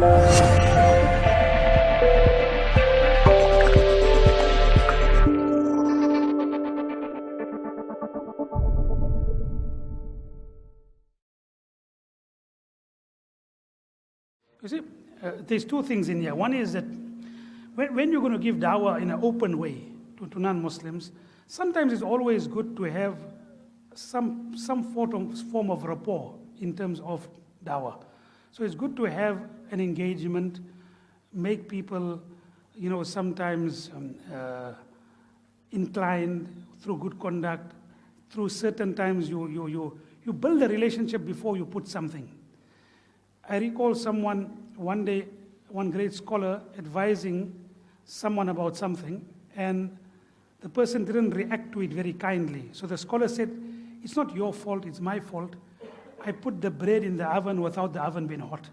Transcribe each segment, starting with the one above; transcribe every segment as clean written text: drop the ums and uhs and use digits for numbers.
You see, there's two things in here. One is that when you're going to give dawah in an open way to non-Muslims, sometimes it's always good to have some form of rapport in terms of dawah. So it's good to have an engagement, make people, sometimes inclined through good conduct. Through certain times, you build a relationship before you put something. I recall someone one day, one great scholar advising someone about something, and the person didn't react to it very kindly. So the scholar said, "It's not your fault, it's my fault. I put the bread in the oven without the oven being hot."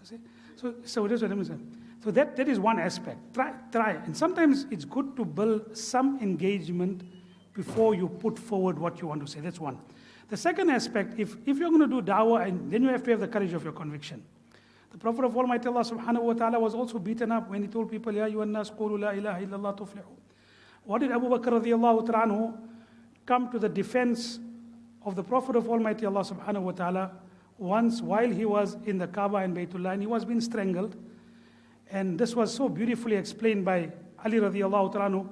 You see? So that's what I'm saying. So that is one aspect. Try. And sometimes it's good to build some engagement before you put forward what you want to say. That's one. The second aspect, if you're going to do da'wah, and then you have to have the courage of your conviction. The Prophet of Almighty Allah subhanahu wa ta'ala was also beaten up when he told people, "Ya ayyuhan nas qulu la ilaha illallah tuflihu." What did Abu Bakr radiallahu ta'ala anhu come to the defense of the Prophet of Almighty Allah subhanahu wa ta'ala once while he was in the Kaaba and Baytullah, and he was being strangled. And this was so beautifully explained by Ali radiallahu ta'ala anhu.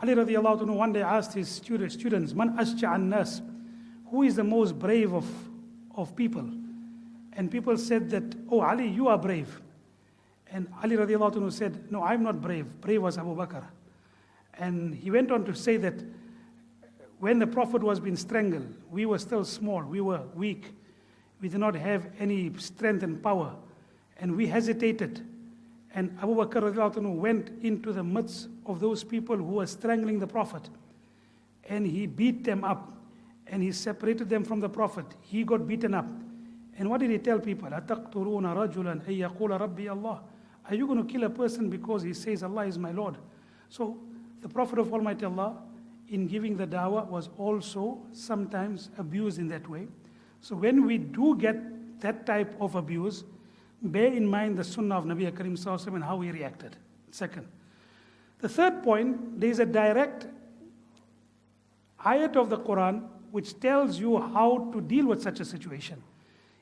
Ali radiallahu ta'ala one day asked his students, "Man ashja'an nas?" Who is the most brave of people? And people said that, "Oh, Ali, you are brave." And Ali radiallahu anhu said, "No, I'm not brave. Brave was Abu Bakr." And he went on to say that when the Prophet was being strangled, we were still small, we were weak, we did not have any strength and power, and we hesitated. And Abu Bakr radiallahu anhu went into the midst of those people who were strangling the Prophet, and he beat them up. And he separated them from the Prophet. He got beaten up. And what did he tell people? أَتَقْتُلُونَ رَجُلًا أَن يَقُولَ رَبِّي اللَّهِ. Are you going to kill a person because he says Allah is my Lord? So the Prophet of Almighty Allah, in giving the dawah, was also sometimes abused in that way. So when we do get that type of abuse, bear in mind the sunnah of Nabi Karim Sallallahu Alaihi Wasallam and how he reacted. Second. The third point, there is a direct ayat of the Quran which tells you how to deal with such a situation.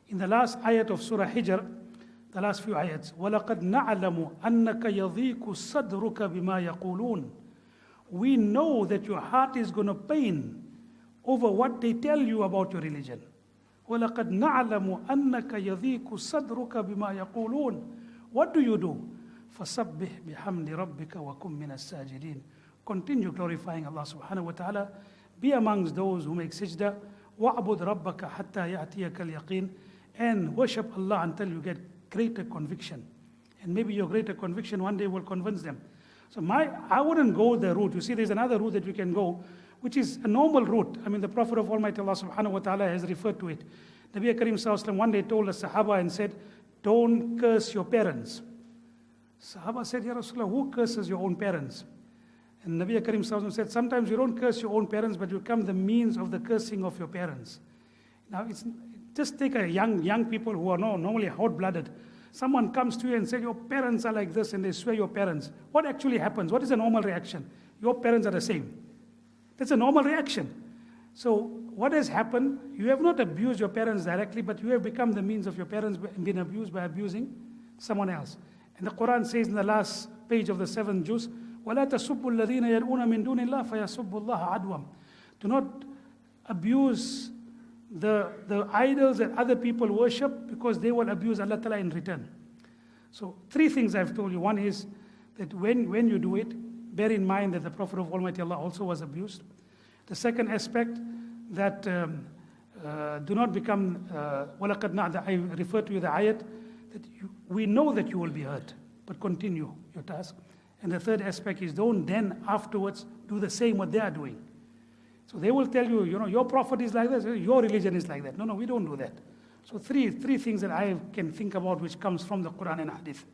In the last ayat of Surah Hijr, the last few ayats, وَلَقَدْ نَعْلَمُ أَنَّكَ يَضِيقُ صَدْرُكَ بِمَا يَقُولُونَ. We know that your heart is going to pain over what they tell you about your religion. وَلَقَدْ نَعْلَمُ أَنَّكَ يَضِيقُ صَدْرُكَ بِمَا يَقُولُونَ. What do you do? فَسَبِّحْ بِحَمْدِ رَبِّكَ وَكُمْ مِنَ السَّاجِدِينَ. Continue glorifying Allah subhanahu wa ta'ala. Be amongst those who make sajda. وَعْبُدْ رَبَّكَ حَتَّى يَأْتِيَكَ الْيَقِينَ. And worship Allah until you get greater conviction. And maybe your greater conviction one day will convince them. So I wouldn't go the route. You see, there's another route that we can go, which is a normal route. I mean, the Prophet of Almighty Allah subhanahu wa ta'ala has referred to it. Nabi Karim Sallallahu Alaihi Wasallam one day told the Sahaba and said, "Don't curse your parents." Sahaba said, "Ya Rasulullah, who curses your own parents?" And Nabi Karim Sallallahu Alaihi Wasallam said, "Sometimes you don't curse your own parents, but you become the means of the cursing of your parents." Now, just take a young people who are normally hot-blooded. Someone comes to you and says, "Your parents are like this," and they swear your parents. What actually happens? What is a normal reaction? Your parents are the same. That's a normal reaction. So what has happened? You have not abused your parents directly, but you have become the means of your parents being abused by abusing someone else. And the Quran says in the last page of the 7th juz, وَلَا تَسُبُّوا الَّذِينَ يَدْعُونَ مِن دُونِ اللَّهِ فَيَسُبُّوا اللَّهَ عَدْوًا. Do not abuse the idols that other people worship, because they will abuse Allah Ta'ala in return. So 3 things I've told you. One is that when you do it, bear in mind that the Prophet of Almighty Allah also was abused. The second aspect, that do not become, وَلَقَدْ نَعْدَ, I refer to you the ayat, that we know that you will be hurt, but continue your task. And the third aspect is, don't then afterwards do the same what they are doing. So they will tell you, your prophet is like this, your religion is like that. No, we don't do that. So three things that I can think about which comes from the Quran and Hadith.